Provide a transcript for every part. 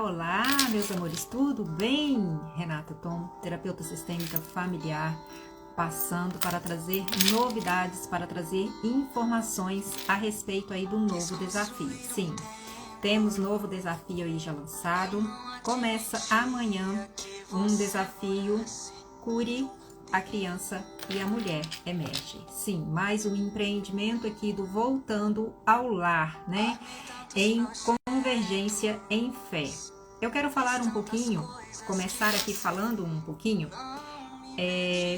olá, meus amores, tudo bem? Renata Tom, terapeuta sistêmica familiar, passando para trazer novidades, para trazer informações a respeito aí do novo desafio. Sim, temos novo desafio aí já lançado. Começa amanhã um desafio Cure a Criança e a Mulher Emerge. Sim, mais um empreendimento aqui do Voltando ao Lar, né? Em convergência em fé. Eu quero falar um pouquinho, começar aqui falando um pouquinho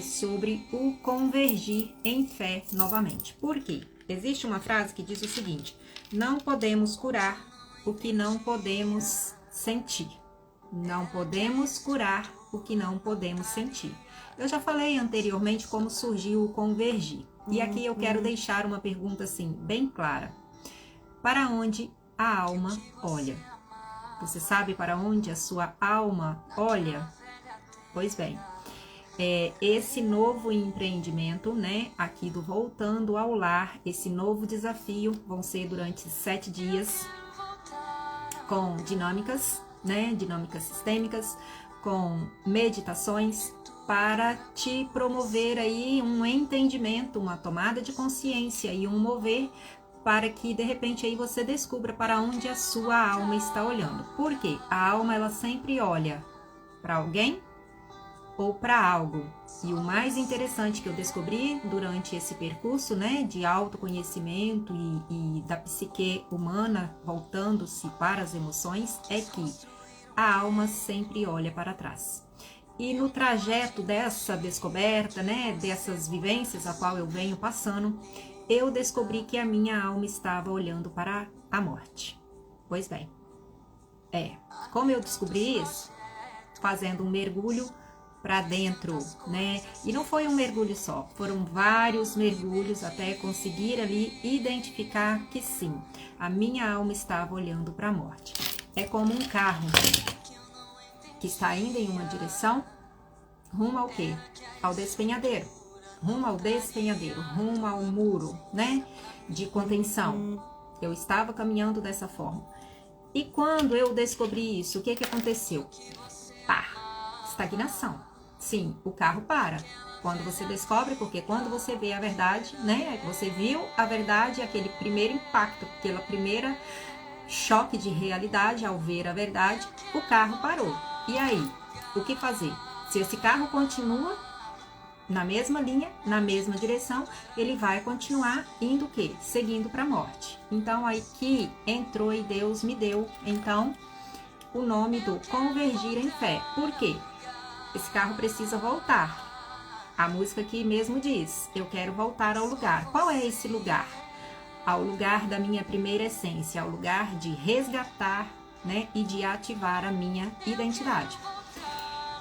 sobre o convergir em fé novamente. Por quê? Existe uma frase que diz o seguinte: não podemos curar o que não podemos sentir. Não podemos curar o que não podemos sentir. Eu já falei anteriormente como surgiu o convergir. E aqui eu quero deixar uma pergunta assim, bem clara. Para onde a alma olha? Você sabe para onde a sua alma olha? Pois bem, esse novo empreendimento, né, aqui do Voltando ao Lar, esse novo desafio, vão ser durante 7 dias, com dinâmicas, né, dinâmicas sistêmicas, com meditações, para te promover aí um entendimento, uma tomada de consciência e um mover, para que de repente aí você descubra para onde a sua alma está olhando. Por quê? A alma ela sempre olha para alguém ou para algo. E o mais interessante que eu descobri durante esse percurso, né, de autoconhecimento e da psique humana voltando-se para as emoções, é que a alma sempre olha para trás. E no trajeto dessa descoberta, né, dessas vivências a qual eu venho passando, eu descobri que a minha alma estava olhando para a morte. Pois bem, como eu descobri isso? Fazendo um mergulho para dentro, né? E não foi um mergulho só, foram vários mergulhos até conseguir ali identificar que sim, a minha alma estava olhando para a morte. É como um carro que está indo em uma direção, rumo ao quê? Ao despenhadeiro. Rumo ao despenhadeiro, rumo ao muro, né, de contenção. Eu estava caminhando dessa forma. E quando eu descobri isso, o que aconteceu? Estagnação. Sim, o carro para. Quando você descobre, porque quando você vê a verdade, né, você viu a verdade, aquele primeiro impacto, aquela primeira choque de realidade ao ver a verdade, o carro parou. E aí, o que fazer? Se esse carro continua na mesma linha, na mesma direção, ele vai continuar indo o quê? Seguindo para a morte. Então, aí que entrou e Deus me deu, então, o nome do convergir em fé. Por quê? Esse carro precisa voltar. A música aqui mesmo diz, eu quero voltar ao lugar. Qual é esse lugar? Ao lugar da minha primeira essência, ao lugar de resgatar, né, e de ativar a minha identidade.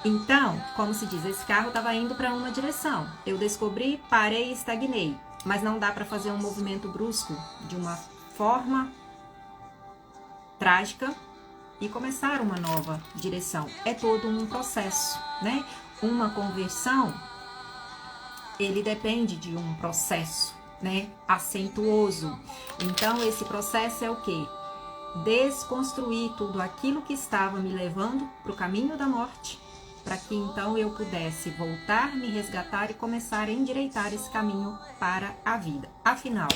Então, como se diz, esse carro estava indo para uma direção. Eu descobri, parei e estagnei. Mas não dá para fazer um movimento brusco de uma forma trágica e começar uma nova direção. É todo um processo, né? Uma conversão, ele depende de um processo, né, acentuoso. Então, esse processo é o quê? Desconstruir tudo aquilo que estava me levando para o caminho da morte, para que então eu pudesse voltar, me resgatar e começar a endireitar esse caminho para a vida. Afinal,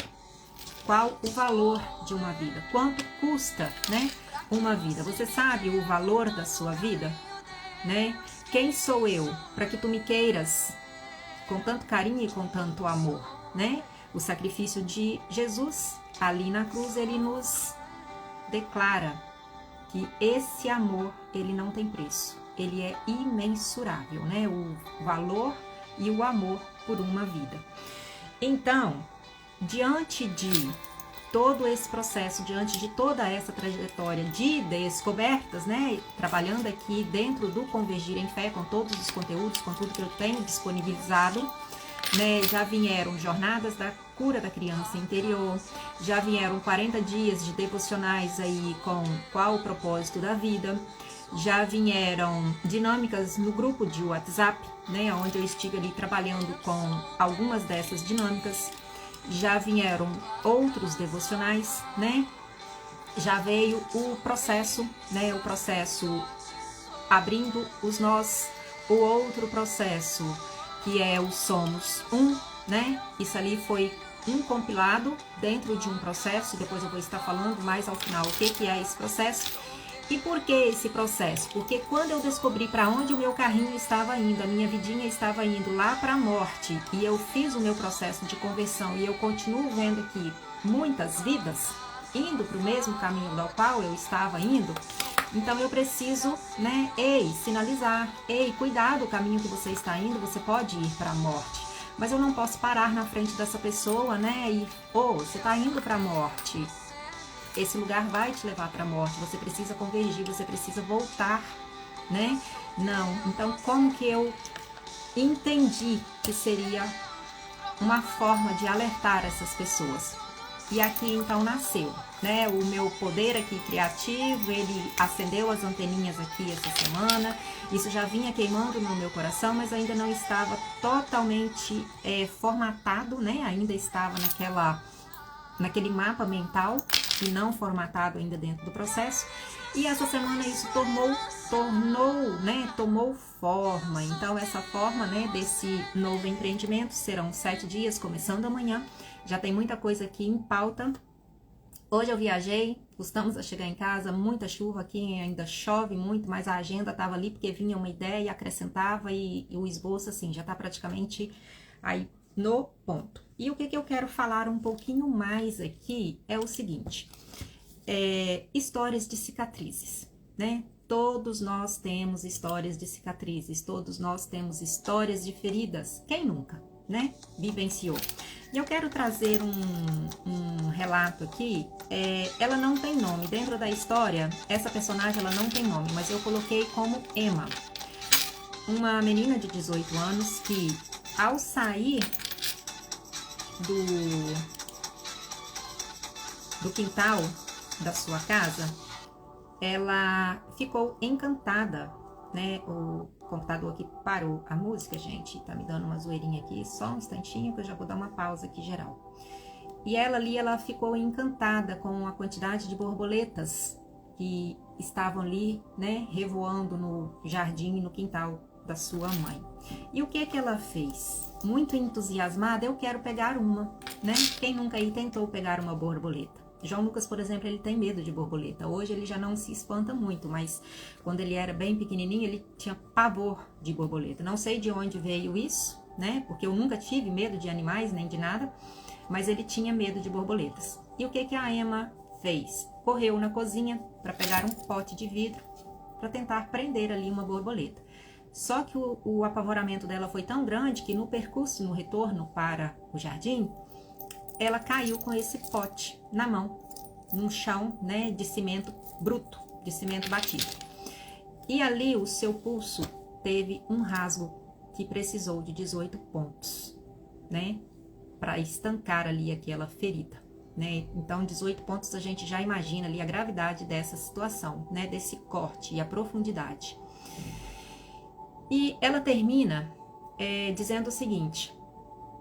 qual o valor de uma vida? Quanto custa, né, uma vida? Você sabe o valor da sua vida, né? Quem sou eu para que tu me queiras com tanto carinho e com tanto amor, né? O sacrifício de Jesus ali na cruz, ele nos declara que esse amor, ele não tem preço. Ele é imensurável, né? O valor e o amor por uma vida. Então, diante de todo esse processo, diante de toda essa trajetória de descobertas, né? Trabalhando aqui dentro do Convergir em Fé, com todos os conteúdos, com tudo que eu tenho disponibilizado, né? Já vieram jornadas da cura da criança interior, já vieram 40 dias de devocionais aí com qual o propósito da vida, já vieram dinâmicas no grupo de WhatsApp, né, onde eu estive ali trabalhando com algumas dessas dinâmicas, já vieram outros devocionais, né, já veio o processo, né? O processo abrindo os nós, o outro processo, que é o somos um, né? Isso ali foi um compilado dentro de um processo, depois eu vou estar falando mais ao final o que é esse processo. E por que esse processo? Porque quando eu descobri para onde o meu carrinho estava indo, a minha vidinha estava indo lá para a morte, e eu fiz o meu processo de conversão e eu continuo vendo aqui muitas vidas indo para o mesmo caminho do qual eu estava indo, então eu preciso, né, sinalizar, cuidado, o caminho que você está indo, você pode ir para a morte. Mas eu não posso parar na frente dessa pessoa, né, e, você está indo para a morte. Esse lugar vai te levar para a morte, você precisa convergir, você precisa voltar, né? Não, então como que eu entendi que seria uma forma de alertar essas pessoas? E aqui então nasceu, né? O meu poder aqui criativo, ele acendeu as anteninhas aqui essa semana. Isso já vinha queimando no meu coração, mas ainda não estava totalmente formatado, né? Ainda estava naquele mapa mental e não formatado ainda dentro do processo. E essa semana isso tomou forma. Então essa forma, né, desse novo empreendimento serão 7 dias, começando amanhã. Já tem muita coisa aqui em pauta. Hoje eu viajei, custamos a chegar em casa, muita chuva aqui, ainda chove muito, mas a agenda estava ali porque vinha uma ideia e acrescentava, e o esboço assim já está praticamente aí no ponto. E o que eu quero falar um pouquinho mais aqui é o seguinte, histórias de cicatrizes, né? Todos nós temos histórias de cicatrizes, todos nós temos histórias de feridas, quem nunca, né? Vivenciou. E eu quero trazer um relato aqui, ela não tem nome, dentro da história, essa personagem ela não tem nome, mas eu coloquei como Emma, uma menina de 18 anos que ao sair do quintal da sua casa, ela ficou encantada, né? O computador aqui parou a música, gente, tá me dando uma zoeirinha aqui, só um instantinho que eu já vou dar uma pausa aqui geral. E ela ficou encantada com a quantidade de borboletas que estavam ali, né, revoando no jardim, no quintal da sua mãe. E o que ela fez? Muito entusiasmada, eu quero pegar uma, né? Quem nunca aí tentou pegar uma borboleta? João Lucas, por exemplo, ele tem medo de borboleta. Hoje ele já não se espanta muito, mas quando ele era bem pequenininho, ele tinha pavor de borboleta. Não sei de onde veio isso, né? Porque eu nunca tive medo de animais, nem de nada, mas ele tinha medo de borboletas. E o que a Emma fez? Correu na cozinha para pegar um pote de vidro para tentar prender ali uma borboleta. Só que o apavoramento dela foi tão grande que no percurso, no retorno para o jardim, ela caiu com esse pote na mão, num chão, né, de cimento bruto, de cimento batido. E ali o seu pulso teve um rasgo que precisou de 18 pontos, né, para estancar ali aquela ferida, né? Então 18 pontos a gente já imagina ali a gravidade dessa situação, né, desse corte e a profundidade. E ela termina dizendo o seguinte: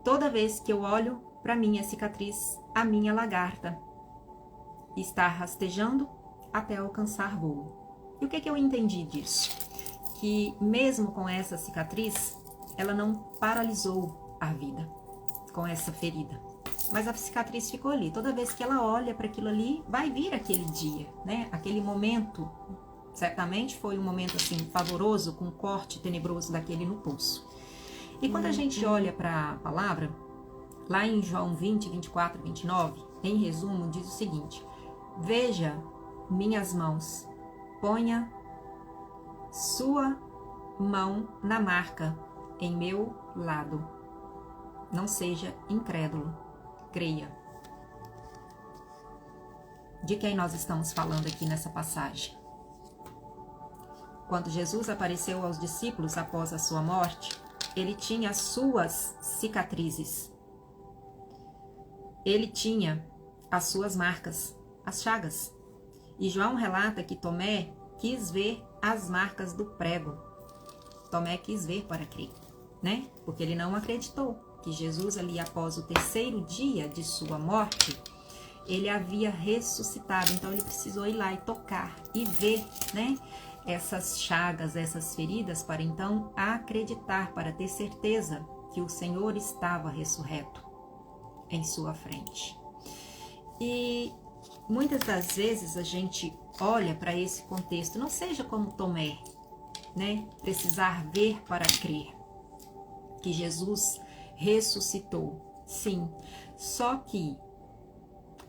toda vez que eu olho para minha cicatriz, a minha lagarta está rastejando até alcançar voo. E o que eu entendi disso? Que mesmo com essa cicatriz, ela não paralisou a vida com essa ferida, mas a cicatriz ficou ali. Toda vez que ela olha para aquilo ali, vai vir aquele dia, né? Aquele momento, certamente foi um momento assim favoroso, com um corte tenebroso daquele no pulso. E quando a gente olha para a palavra, lá em João 20, 24, 29, em resumo, diz o seguinte: veja minhas mãos, ponha sua mão na marca em meu lado. Não seja incrédulo, creia. De quem nós estamos falando aqui nessa passagem? Quando Jesus apareceu aos discípulos após a sua morte, ele tinha as suas cicatrizes. Ele tinha as suas marcas, as chagas. E João relata que Tomé quis ver as marcas do prego. Tomé quis ver para crer, né? Porque ele não acreditou que Jesus ali após o 3º dia de sua morte, ele havia ressuscitado, então ele precisou ir lá e tocar e ver, né, essas chagas, essas feridas, para então acreditar, para ter certeza que o Senhor estava ressurreto em sua frente. E muitas das vezes a gente olha para esse contexto, não seja como Tomé, né, precisar ver para crer que Jesus ressuscitou, sim, só que,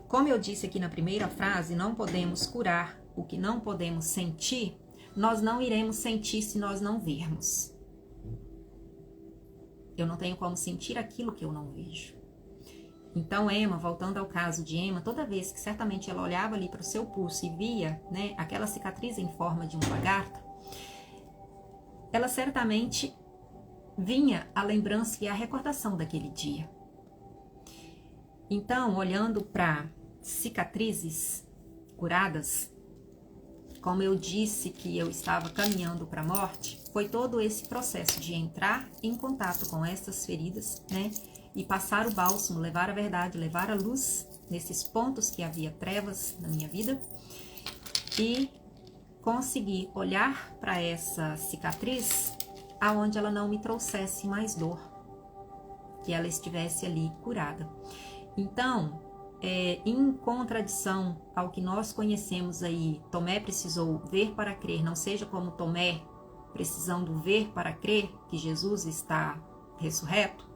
como eu disse aqui na primeira frase, não podemos curar o que não podemos sentir, nós não iremos sentir se nós não vermos. Eu não tenho como sentir aquilo que eu não vejo. Então, Emma, voltando ao caso de Emma, toda vez que certamente ela olhava ali para o seu pulso e via, né, aquela cicatriz em forma de um lagarto, ela certamente vinha a lembrança e a recordação daquele dia. Então, olhando para cicatrizes curadas, como eu disse que eu estava caminhando para a morte, foi todo esse processo de entrar em contato com essas feridas, né? E passar o bálsamo, levar a verdade, levar a luz nesses pontos que havia trevas na minha vida e conseguir olhar para essa cicatriz aonde ela não me trouxesse mais dor, que ela estivesse ali curada. Então, em contradição ao que nós conhecemos aí, Tomé precisou ver para crer, não seja como Tomé precisando ver para crer que Jesus está ressurreto,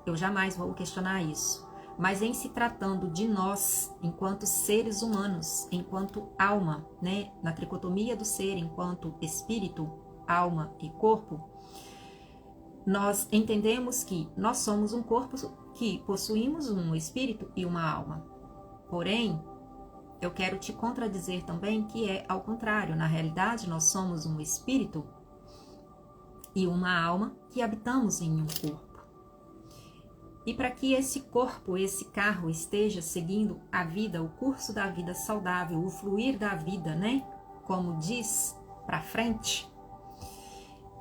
eu jamais vou questionar isso. Mas em se tratando de nós, enquanto seres humanos, enquanto alma, né, na tricotomia do ser enquanto espírito, alma e corpo, nós entendemos que nós somos um corpo que possuímos um espírito e uma alma. Porém, eu quero te contradizer também que é ao contrário. Na realidade, nós somos um espírito e uma alma que habitamos em um corpo. E para que esse corpo, esse carro esteja seguindo a vida, o curso da vida saudável, o fluir da vida, né? Como diz, para frente.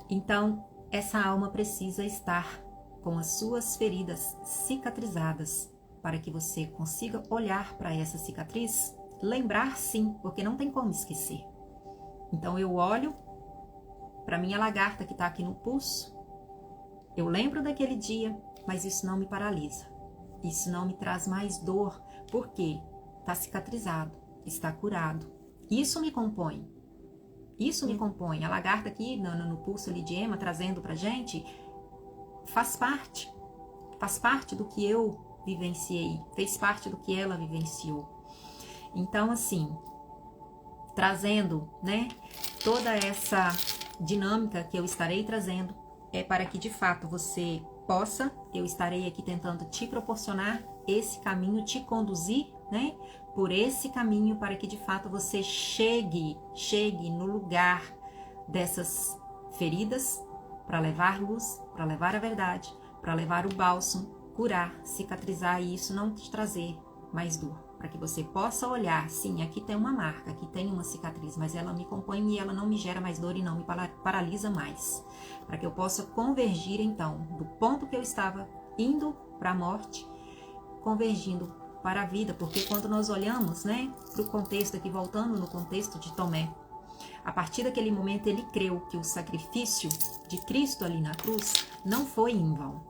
Então, essa alma precisa estar com as suas feridas cicatrizadas para que você consiga olhar para essa cicatriz, lembrar sim, porque não tem como esquecer. Então eu olho para minha lagarta que está aqui no pulso, eu lembro daquele dia, mas isso não me paralisa, isso não me traz mais dor, porque está cicatrizado, está curado. Isso me compõe. Isso me compõe. A lagarta aqui no pulso ali de Emma, trazendo pra gente, faz parte do que eu vivenciei, fez parte do que ela vivenciou. Então, assim, trazendo, né, toda essa dinâmica que eu estarei trazendo, é para que de fato você possa, eu estarei aqui tentando te proporcionar esse caminho, te conduzir, né, por esse caminho para que de fato você chegue no lugar dessas feridas, para levar luz, para levar a verdade, para levar o bálsamo, curar, cicatrizar e isso não te trazer mais dor. Para que você possa olhar, sim, aqui tem uma marca, aqui tem uma cicatriz, mas ela me compõe e ela não me gera mais dor e não me paralisa mais. Para que eu possa convergir então do ponto que eu estava indo para a morte, convergindo para a vida, porque quando nós olhamos, né, para o contexto aqui, voltando no contexto de Tomé, a partir daquele momento ele creu que o sacrifício de Cristo ali na cruz não foi em vão.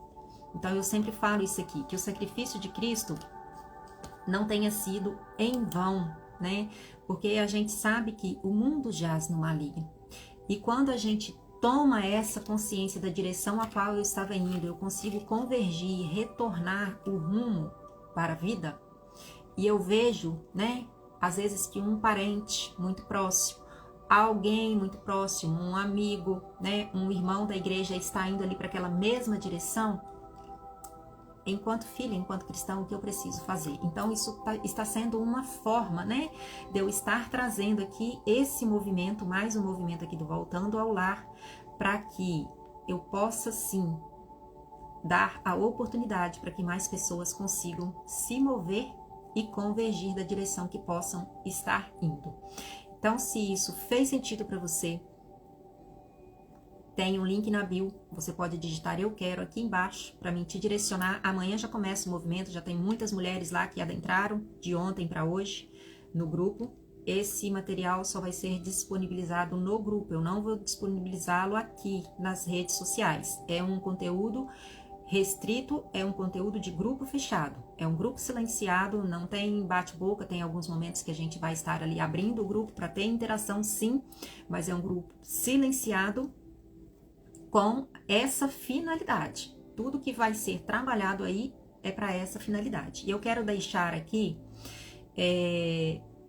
Então eu sempre falo isso aqui, que o sacrifício de Cristo não tenha sido em vão, né? Porque a gente sabe que o mundo jaz no maligno. E quando a gente toma essa consciência da direção a qual eu estava indo, eu consigo convergir, retornar o rumo para a vida, e eu vejo, né, às vezes que um parente muito próximo, alguém muito próximo, um amigo, né, um irmão da igreja está indo ali para aquela mesma direção, enquanto filha, enquanto cristão, o que eu preciso fazer? Então isso está sendo uma forma, né, de eu estar trazendo aqui esse movimento, mais um movimento aqui do Voltando ao Lar, para que eu possa sim dar a oportunidade para que mais pessoas consigam se mover e convergir da direção que possam estar indo. Então, se isso fez sentido para você, Tem um link na bio, você pode digitar eu quero aqui embaixo para mim te direcionar. Amanhã já começa o movimento, já tem muitas mulheres lá que adentraram de ontem para hoje no grupo. Esse material só vai ser disponibilizado no grupo, eu não vou disponibilizá-lo aqui nas redes sociais. É um conteúdo restrito, é um conteúdo de grupo fechado, é um grupo silenciado, não tem bate-boca, tem alguns momentos que a gente vai estar ali abrindo o grupo para ter interação, sim, mas é um grupo silenciado com essa finalidade. Tudo que vai ser trabalhado aí é para essa finalidade. E eu quero deixar aqui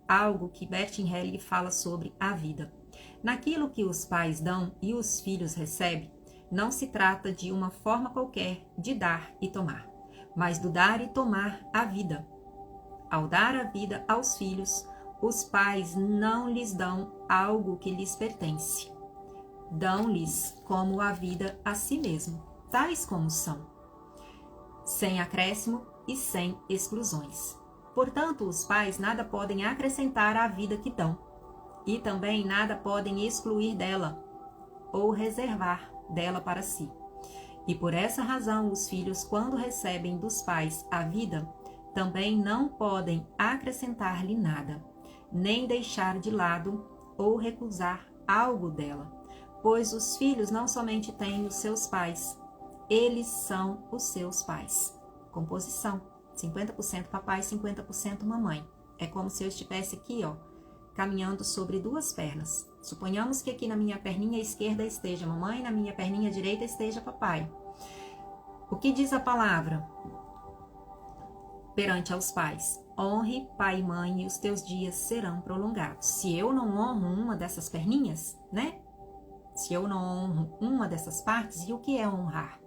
algo que Bertin Hellig fala sobre a vida. Naquilo que os pais dão e os filhos recebem, não se trata de uma forma qualquer de dar e tomar, mas do dar e tomar a vida. Ao dar a vida aos filhos, os pais não lhes dão algo que lhes pertence. Dão-lhes como a vida a si mesmo, tais como são, sem acréscimo e sem exclusões. Portanto, os pais nada podem acrescentar à vida que dão, e também nada podem excluir dela ou reservar dela para si. E por essa razão, os filhos, quando recebem dos pais a vida, também não podem acrescentar-lhe nada, nem deixar de lado ou recusar algo dela, pois os filhos não somente têm os seus pais, eles são os seus pais. Composição: 50% papai, 50% mamãe. É como se eu estivesse aqui, ó, caminhando sobre duas pernas. Suponhamos que aqui na minha perninha esquerda esteja mamãe, na minha perninha direita esteja papai. O que diz a palavra perante aos pais? Honre pai e mãe e os teus dias serão prolongados. Se eu não honro uma dessas perninhas, né? Se eu não honro uma dessas partes, e o que é honrar?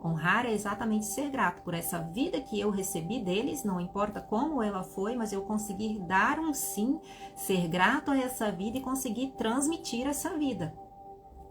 Honrar é exatamente ser grato por essa vida que eu recebi deles, não importa como ela foi, mas eu conseguir dar um sim, ser grato a essa vida e conseguir transmitir essa vida.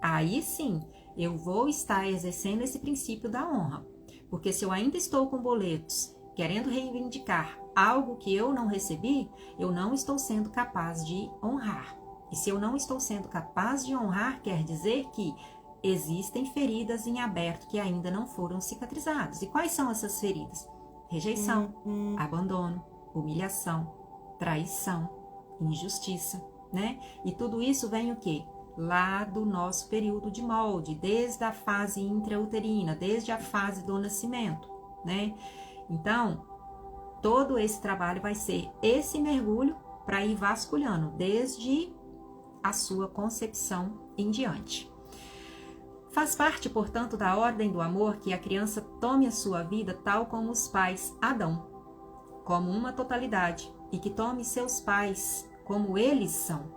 Aí sim, eu vou estar exercendo esse princípio da honra. Porque se eu ainda estou com boletos, querendo reivindicar algo que eu não recebi, eu não estou sendo capaz de honrar. E se eu não estou sendo capaz de honrar, quer dizer que existem feridas em aberto que ainda não foram cicatrizadas. E quais são essas feridas? Rejeição, abandono, humilhação, traição, injustiça, né? E tudo isso vem o quê? Lá do nosso período de molde, desde a fase intrauterina, desde a fase do nascimento, né? Então, todo esse trabalho vai ser esse mergulho para ir vasculhando, desde a sua concepção em diante. Faz parte, portanto, da ordem do amor que a criança tome a sua vida tal como os pais a dão, como uma totalidade, e que tome seus pais como eles são,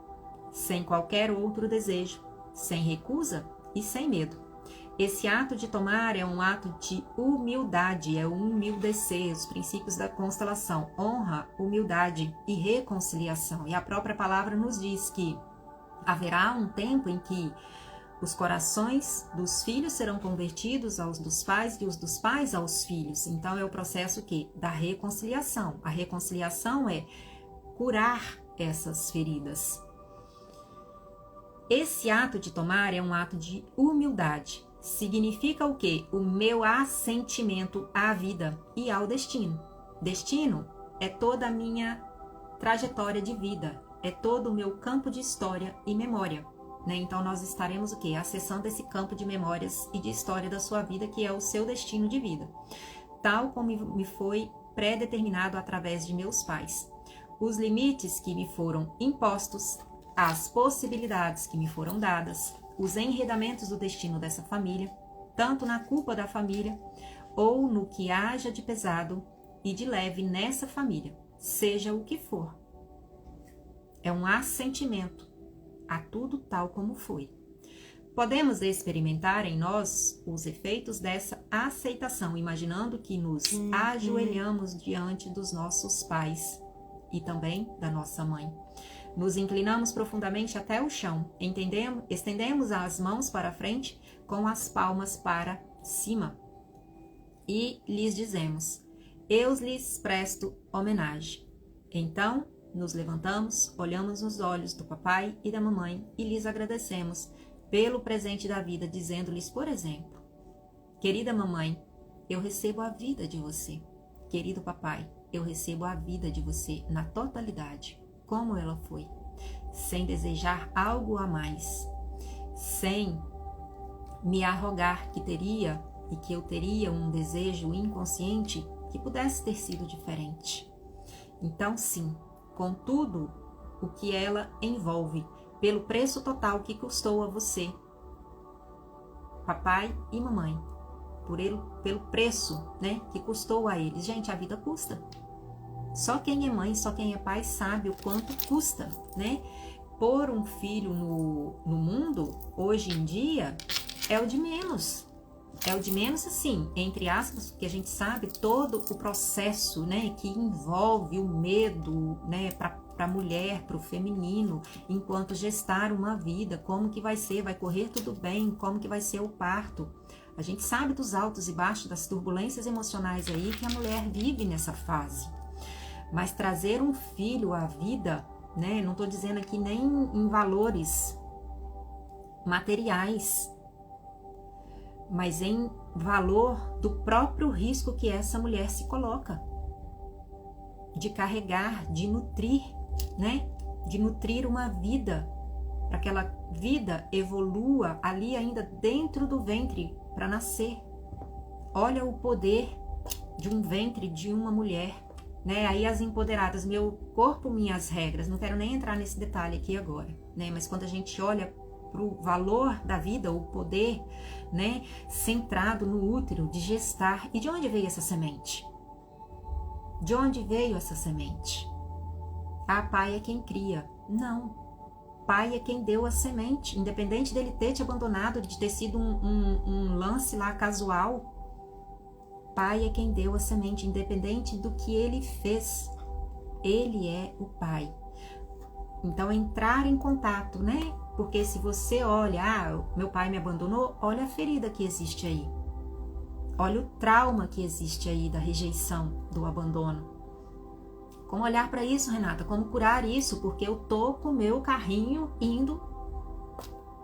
sem qualquer outro desejo, sem recusa e sem medo. Esse ato de tomar é um ato de humildade, é humildecer, os princípios da constelação, honra, humildade e reconciliação. E a própria palavra nos diz que haverá um tempo em que os corações dos filhos serão convertidos aos dos pais e os dos pais aos filhos. Então é o processo da reconciliação. A reconciliação é curar essas feridas. Esse ato de tomar é um ato de humildade. Significa o quê? O meu assentimento à vida e ao destino. Destino é toda a minha trajetória de vida, é todo o meu campo de história e memória. Né? Então nós estaremos o quê? Acessando esse campo de memórias e de história da sua vida, que é o seu destino de vida, tal como me foi pré-determinado através de meus pais. Os limites que me foram impostos, as possibilidades que me foram dadas, os enredamentos do destino dessa família, tanto na culpa da família ou no que haja de pesado e de leve nessa família, seja o que for. É um assentimento a tudo tal como foi. Podemos experimentar em nós os efeitos dessa aceitação, imaginando que nos ajoelhamos diante dos nossos pais e também da nossa mãe. Nos inclinamos profundamente até o chão, estendemos as mãos para frente com as palmas para cima e lhes dizemos: eu lhes presto homenagem. Então, nos levantamos, olhamos nos olhos do papai e da mamãe e lhes agradecemos pelo presente da vida, dizendo-lhes, por exemplo: querida mamãe, eu recebo a vida de você. Querido papai, eu recebo a vida de você na totalidade, como ela foi, sem desejar algo a mais, sem me arrogar que teria e que eu teria um desejo inconsciente que pudesse ter sido diferente. Então, sim, com tudo o que ela envolve, pelo preço total que custou a você, papai e mamãe, pelo preço, né, que custou a eles. Gente, a vida custa. Só quem é mãe, só quem é pai sabe o quanto custa, né? Pôr um filho no mundo, hoje em dia, é o de menos. É o de menos, assim, entre aspas, porque a gente sabe todo o processo, né, que envolve o medo, né, para a mulher, para o feminino, enquanto gestar uma vida, como que vai ser, vai correr tudo bem, como que vai ser o parto. A gente sabe dos altos e baixos, das turbulências emocionais aí que a mulher vive nessa fase. Mas trazer um filho à vida, né, não estou dizendo aqui nem em valores materiais, mas em valor do próprio risco que essa mulher se coloca de carregar, de nutrir, né? De nutrir uma vida, para que aquela vida evolua ali ainda dentro do ventre para nascer. Olha o poder de um ventre de uma mulher, né? Aí as empoderadas, meu corpo, minhas regras, não quero nem entrar nesse detalhe aqui agora, né? Mas quando a gente olha para o valor da vida, o poder, né, centrado no útero, de gestar. E de onde veio essa semente? De onde veio essa semente? Ah, pai é quem cria. Não. Pai é quem deu a semente. Independente dele ter te abandonado, de ter sido um lance lá casual, pai é quem deu a semente, independente do que ele fez. Ele é o pai. Então, entrar em contato, né? Porque se você olha, meu pai me abandonou, olha a ferida que existe aí. Olha o trauma que existe aí da rejeição, do abandono. Como olhar para isso, Renata? Como curar isso? Porque eu tô com o meu carrinho indo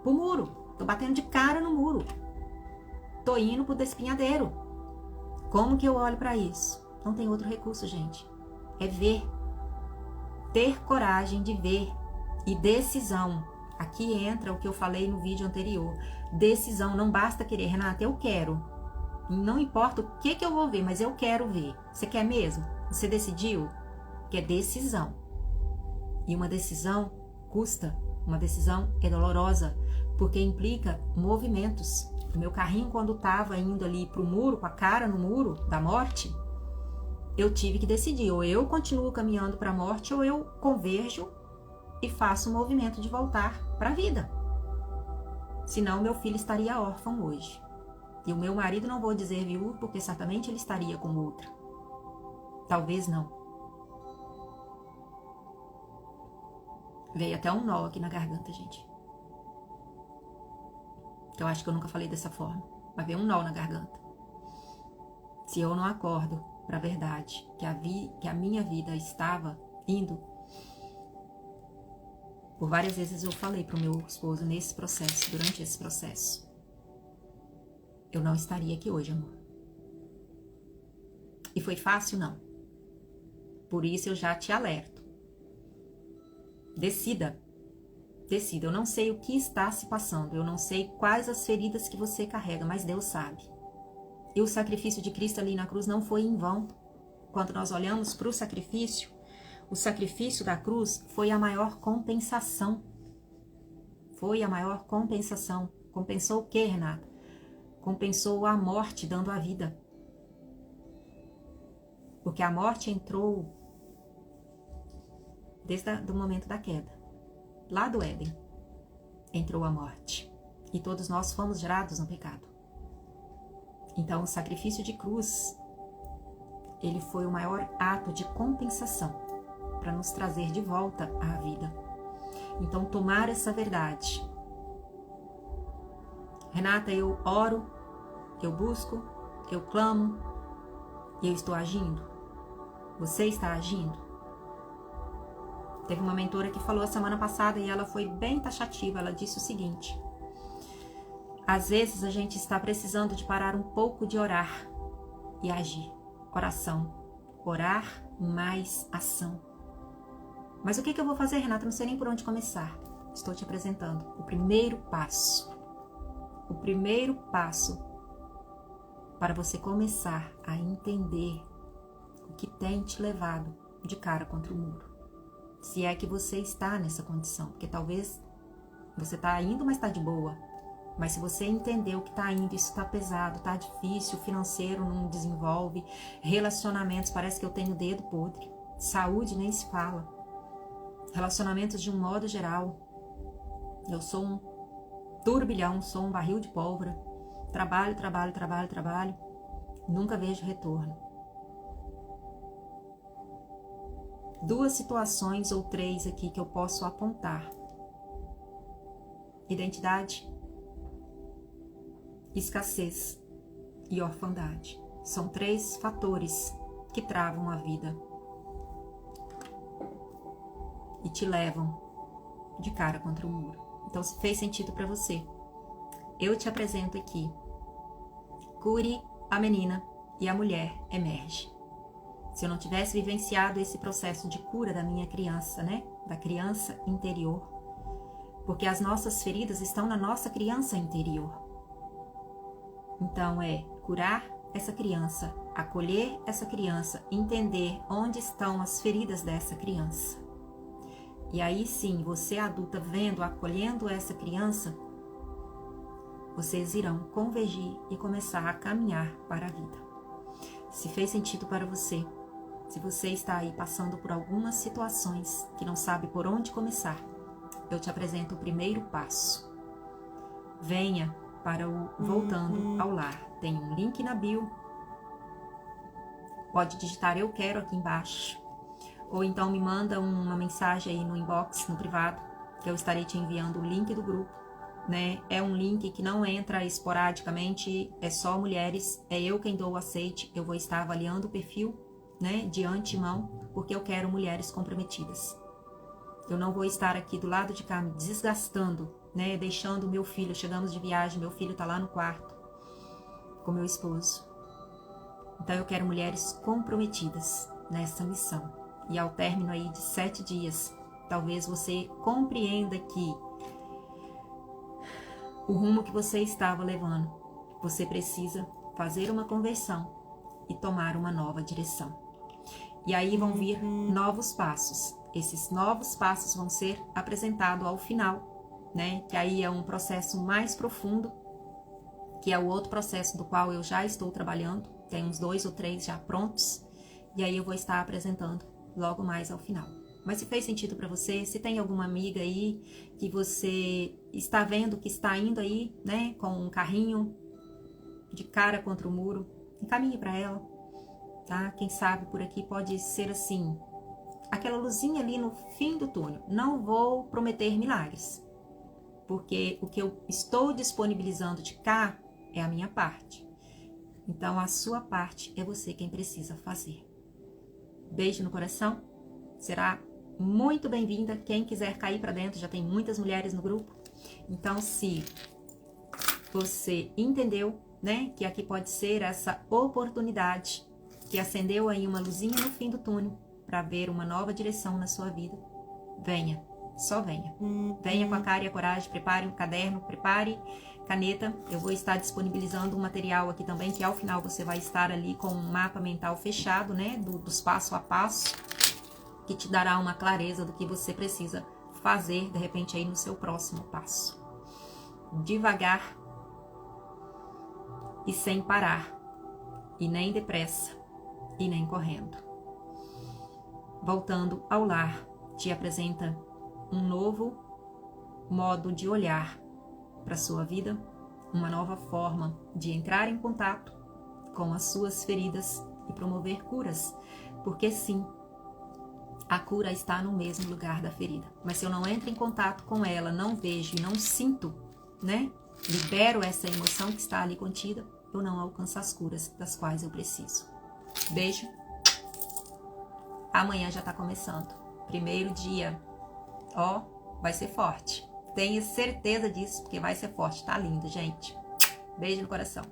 pro muro. Tô batendo de cara no muro. Tô indo pro despinhadeiro. Como que eu olho para isso? Não tem outro recurso, gente. É ver. Ter coragem de ver. E decisão. Aqui entra o que eu falei no vídeo anterior. Decisão. Não basta querer. Renata, eu quero. Não importa o que eu vou ver, mas eu quero ver. Você quer mesmo? Você decidiu? Que é decisão. E uma decisão custa. Uma decisão é dolorosa, porque implica movimentos. O meu carrinho, quando estava indo ali pro muro, com a cara no muro da morte, eu tive que decidir. Ou eu continuo caminhando para a morte, ou eu converjo e faço o movimento de voltar para a vida. Senão, meu filho estaria órfão hoje. E o meu marido, não vou dizer viúvo, porque certamente ele estaria com outra. Talvez não. Veio até um nó aqui na garganta, gente. Eu acho que eu nunca falei dessa forma. Mas veio um nó na garganta. Se eu não acordo para a verdade, que a minha vida estava indo. Por várias vezes eu falei para o meu esposo nesse processo, durante esse processo. Eu não estaria aqui hoje, amor. E foi fácil? Não. Por isso eu já te alerto. Decida. Decida. Eu não sei o que está se passando. Eu não sei quais as feridas que você carrega, mas Deus sabe. E o sacrifício de Cristo ali na cruz não foi em vão. Quando nós olhamos para o sacrifício da cruz foi a maior compensação. Foi a maior compensação. Compensou o quê, Renata? Compensou a morte dando a vida. Porque a morte entrou desde o momento da queda. Lá do Éden entrou a morte. E todos nós fomos gerados no pecado. Então o sacrifício de cruz, ele foi o maior ato de compensação para nos trazer de volta à vida. Então tomar essa verdade. Renata, eu oro, eu busco, eu clamo e eu estou agindo. Você está agindo? Teve uma mentora que falou a semana passada e ela foi bem taxativa. Ela disse o seguinte: Às vezes a gente está precisando de parar um pouco de orar e agir. Oração. Orar mais ação. Mas o que eu vou fazer, Renata? Não sei nem por onde começar. Estou te apresentando o primeiro passo. O primeiro passo para você começar a entender o que tem te levado de cara contra o muro. Se é que você está nessa condição. Porque talvez você está indo, mas está de boa. Mas se você entendeu que está indo, isso está pesado, está difícil, o financeiro não desenvolve, relacionamentos, parece que eu tenho o dedo podre, saúde nem se fala, relacionamentos de um modo geral, eu sou um turbilhão, sou um barril de pólvora, trabalho, nunca vejo retorno. 2 situações ou 3 aqui que eu posso apontar. Identidade, escassez e orfandade. São 3 fatores que travam a vida e te levam de cara contra o muro. Então, se fez sentido para você, eu te apresento aqui. Cure a menina e a mulher emerge. Se eu não tivesse vivenciado esse processo de cura da minha criança, né? Da criança interior, porque as nossas feridas estão na nossa criança interior. Então é curar essa criança, acolher essa criança, entender onde estão as feridas dessa criança. E aí sim, você adulta vendo, acolhendo essa criança, vocês irão convergir e começar a caminhar para a vida. Se fez sentido para você, se você está aí passando por algumas situações que não sabe por onde começar, eu te apresento o primeiro passo. Venha para o Voltando ao Lar. Tem um link na bio. Pode digitar eu quero aqui embaixo. Ou então me manda uma mensagem aí no inbox, no privado, que eu estarei te enviando o link do grupo, né? É um link que não entra esporadicamente, é só mulheres, é eu quem dou o aceite. Eu vou estar avaliando o perfil, né, de antemão, porque eu quero mulheres comprometidas. Eu não vou estar aqui do lado de cá me desgastando, né, deixando o meu filho. Chegamos de viagem, meu filho está lá no quarto com meu esposo. Então eu quero mulheres comprometidas nessa missão. E ao término aí de 7 dias, talvez você compreenda que o rumo que você estava levando, você precisa fazer uma conversão e tomar uma nova direção. E aí vão vir novos passos. Esses novos passos vão ser apresentados ao final, né? Que aí é um processo mais profundo, que é o outro processo do qual eu já estou trabalhando. Tem uns 2 ou 3 já prontos. E aí eu vou estar apresentando logo mais ao final. Mas se fez sentido para você, se tem alguma amiga aí que você está vendo que está indo aí, né, com um carrinho de cara contra o muro, encaminhe para ela, tá? Quem sabe por aqui pode ser assim, aquela luzinha ali no fim do túnel. Não vou prometer milagres, porque o que eu estou disponibilizando de cá é a minha parte. Então a sua parte é você quem precisa fazer. Beijo no coração. Será muito bem-vinda. Quem quiser cair para dentro, já tem muitas mulheres no grupo. Então, se você entendeu, né, que aqui pode ser essa oportunidade que acendeu aí uma luzinha no fim do túnel para ver uma nova direção na sua vida, venha, só venha. Venha com a cara e a coragem, prepare um caderno, prepare caneta. Eu vou estar disponibilizando um material aqui também, que ao final você vai estar ali com um mapa mental fechado, né, dos passo a passo, que te dará uma clareza do que você precisa fazer, de repente, aí no seu próximo passo. Devagar e sem parar, e nem depressa, e nem correndo. Voltando ao Lar te apresenta um novo modo de olhar para a sua vida, uma nova forma de entrar em contato com as suas feridas e promover curas, porque sim, a cura está no mesmo lugar da ferida. Mas se eu não entro em contato com ela, não vejo e não sinto, né? Libero essa emoção que está ali contida, eu não alcanço as curas das quais eu preciso. Beijo. Amanhã já está começando. Primeiro dia. Ó, vai ser forte. Tenha certeza disso, porque vai ser forte. Tá lindo, gente. Beijo no coração.